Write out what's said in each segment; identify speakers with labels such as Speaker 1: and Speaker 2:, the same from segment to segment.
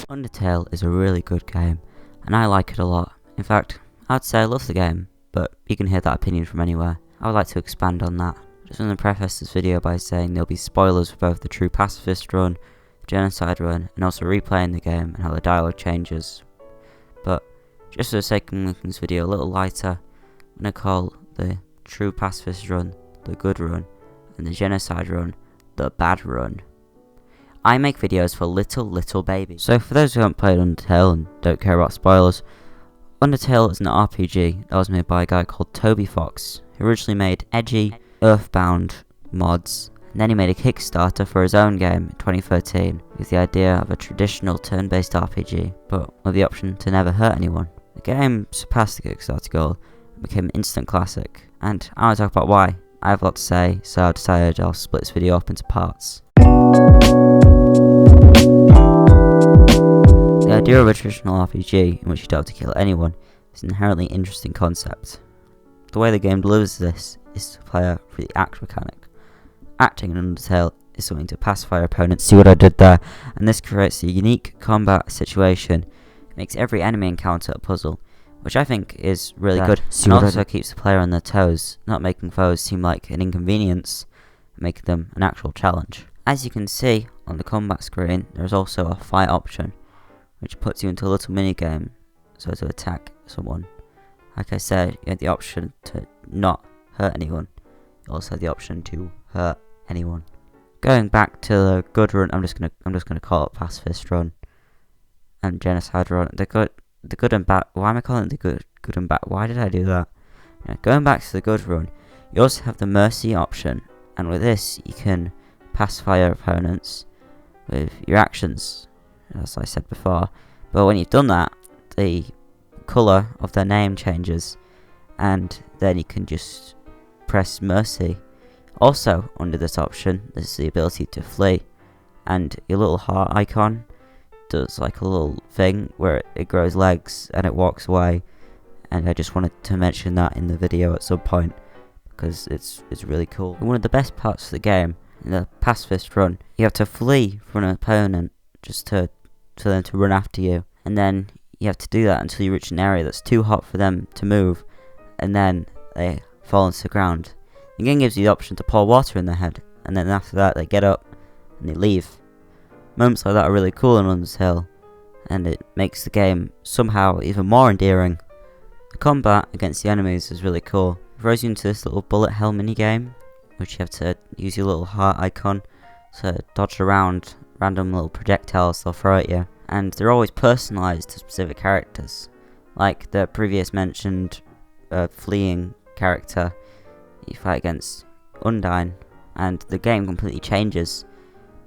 Speaker 1: Undertale is a really good game, and I like it a lot. In fact, I'd say I love the game, but you can hear that opinion from anywhere. I would like to expand on that. Just want to preface this video by saying there'll be spoilers for both the true pacifist run, the genocide run, and also replaying the game and how the dialogue changes. But, just for the sake of making this video a little lighter, I'm going to call the true pacifist run the good run, and the genocide run the bad run. I make videos for little babies. So for those who haven't played Undertale and don't care about spoilers, Undertale is an RPG that was made by a guy called Toby Fox, who originally made edgy, Earthbound mods, and then he made a Kickstarter for his own game in 2013 with the idea of a traditional turn-based RPG, but with the option to never hurt anyone. The game surpassed the Kickstarter goal and became an instant classic, and I want to talk about why. I have a lot to say, so I've decided I'll split this video up into parts. The idea of a traditional RPG in which you don't have to kill anyone is an inherently interesting concept. The way the game delivers this is to play through the act mechanic. Acting in Undertale is something to pacify opponents. See what I did there? And this creates a unique combat situation. It makes every enemy encounter a puzzle, which I think is really good, and also keeps the player on their toes, not making foes seem like an inconvenience, making them an actual challenge. As you can see on the combat screen, there is also a fight option, which puts you into a little mini game, so to attack someone. Like I said, you have the option to not hurt anyone. You also have the option to hurt anyone. Going back to the good run, I'm just gonna call it pacifist run and genocide run. The good and bad. Why am I calling it the good and bad? Why did I do that? Going back to the good run, you also have the mercy option, and with this you can pacify your opponents with your actions, as I said before. But when you've done that, the colour of their name changes, and then you can just press mercy. Also, under this option, there's the ability to flee, and your little heart icon does like a little thing where it grows legs and it walks away, and I just wanted to mention that in the video at some point because it's really cool. And one of the best parts of the game, in the pacifist run, you have to flee from an opponent just for them to run after you, and then you have to do that until you reach an area that's too hot for them to move, and then they fall into the ground. The game gives you the option to pour water in their head, and then after that they get up and they leave. Moments like that are really cool in Undertale, and it makes the game somehow even more endearing. The combat against the enemies is really cool. It throws you into this little bullet hell mini game, which you have to use your little heart icon to dodge around random little projectiles they'll throw at you. And they're always personalised to specific characters. Like the previous mentioned fleeing character, you fight against Undyne, and the game completely changes.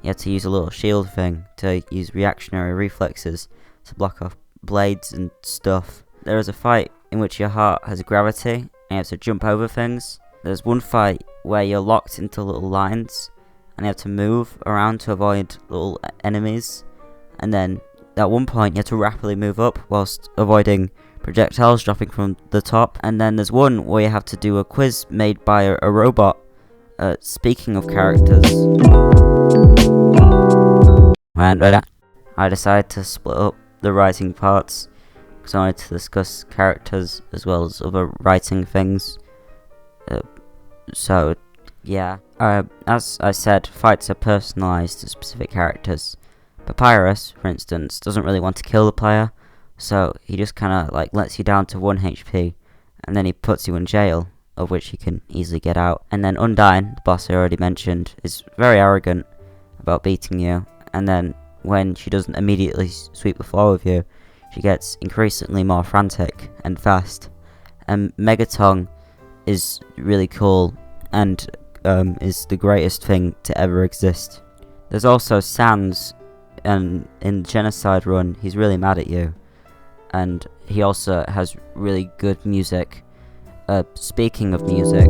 Speaker 1: You have to use a little shield thing to use reactionary reflexes to block off blades and stuff. There is a fight in which your heart has gravity and you have to jump over things. There's one fight where you're locked into little lines and you have to move around to avoid little enemies, and then at one point you have to rapidly move up whilst avoiding projectiles dropping from the top. And then there's one where you have to do a quiz made by a robot. Speaking of characters, I decided to split up the writing parts because I wanted to discuss characters as well as other writing things. So yeah, as I said, fights are personalised to specific characters. Papyrus, for instance, doesn't really want to kill the player, so he just kind of like lets you down to 1 HP, and then he puts you in jail, of which you can easily get out. And then Undyne, the boss I already mentioned, is very arrogant about beating you, and then when she doesn't immediately sweep the floor with you, she gets increasingly more frantic and fast. And Megatongue is really cool and is the greatest thing to ever exist. There's also Sans, and in Genocide Run he's really mad at you, and he also has really good music. Speaking of music,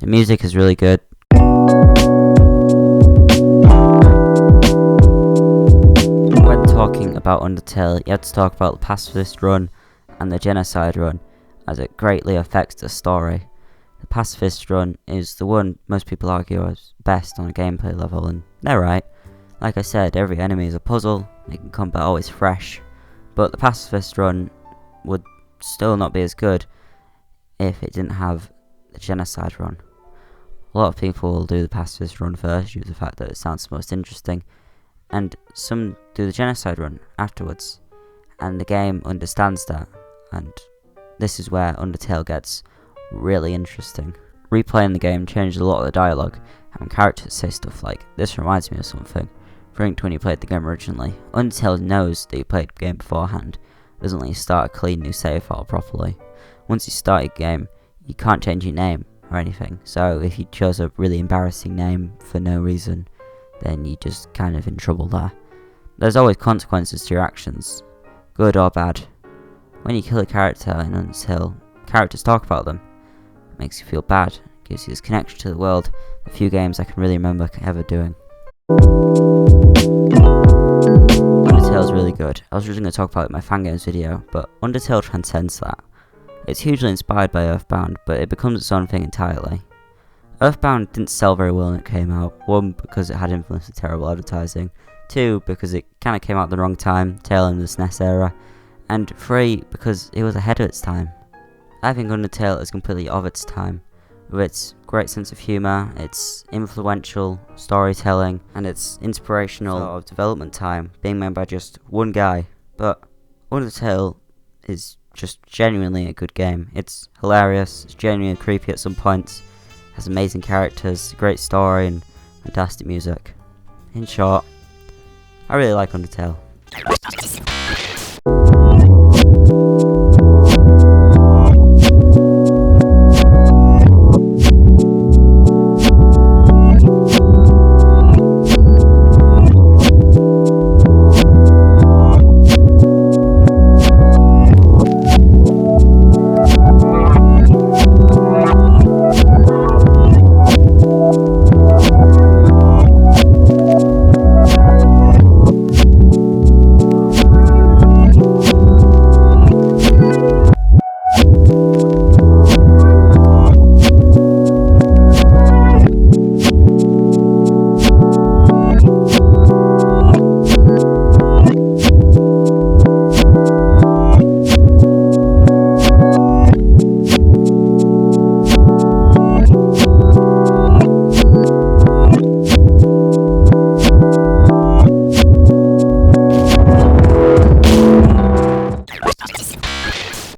Speaker 1: The music is really good. When talking about Undertale, you have to talk about the pacifist run and the genocide run, as it greatly affects the story. The pacifist run is the one most people argue is best on a gameplay level, and they're right. Like I said, every enemy is a puzzle, making combat always fresh, but the pacifist run would still not be as good if it didn't have the genocide run. A lot of people will do the pacifist run first due to the fact that it sounds most interesting, and some do the genocide run afterwards, and the game understands that, and this is where Undertale gets really interesting. Replaying the game changes a lot of the dialogue, and when characters say stuff like, "This reminds me of something," think when you played the game originally. Undertale knows that you played the game beforehand. It doesn't let you start a clean new save file properly. Once you start your game, you can't change your name or anything, so if you chose a really embarrassing name for no reason, then you're just kind of in trouble there. There's always consequences to your actions, good or bad. When you kill a character in Undertale, characters talk about them. It makes you feel bad, gives you this connection to the world, a few games I can really remember ever doing. Undertale is really good. I was originally going to talk about it in my fangames video, but Undertale transcends that. It's hugely inspired by Earthbound, but it becomes its own thing entirely. Earthbound didn't sell very well when it came out, 1 because it had influence of terrible advertising, 2 because it kind of came out at the wrong time, tail end of the SNES era, and 3 because it was ahead of its time. I think Undertale is completely of its time, with its great sense of humour, its influential storytelling, and its inspirational sort of development time, being made by just one guy. But Undertale is just genuinely a good game. It's hilarious, it's genuinely creepy at some points, has amazing characters, great story, and fantastic music. In short, I really like Undertale.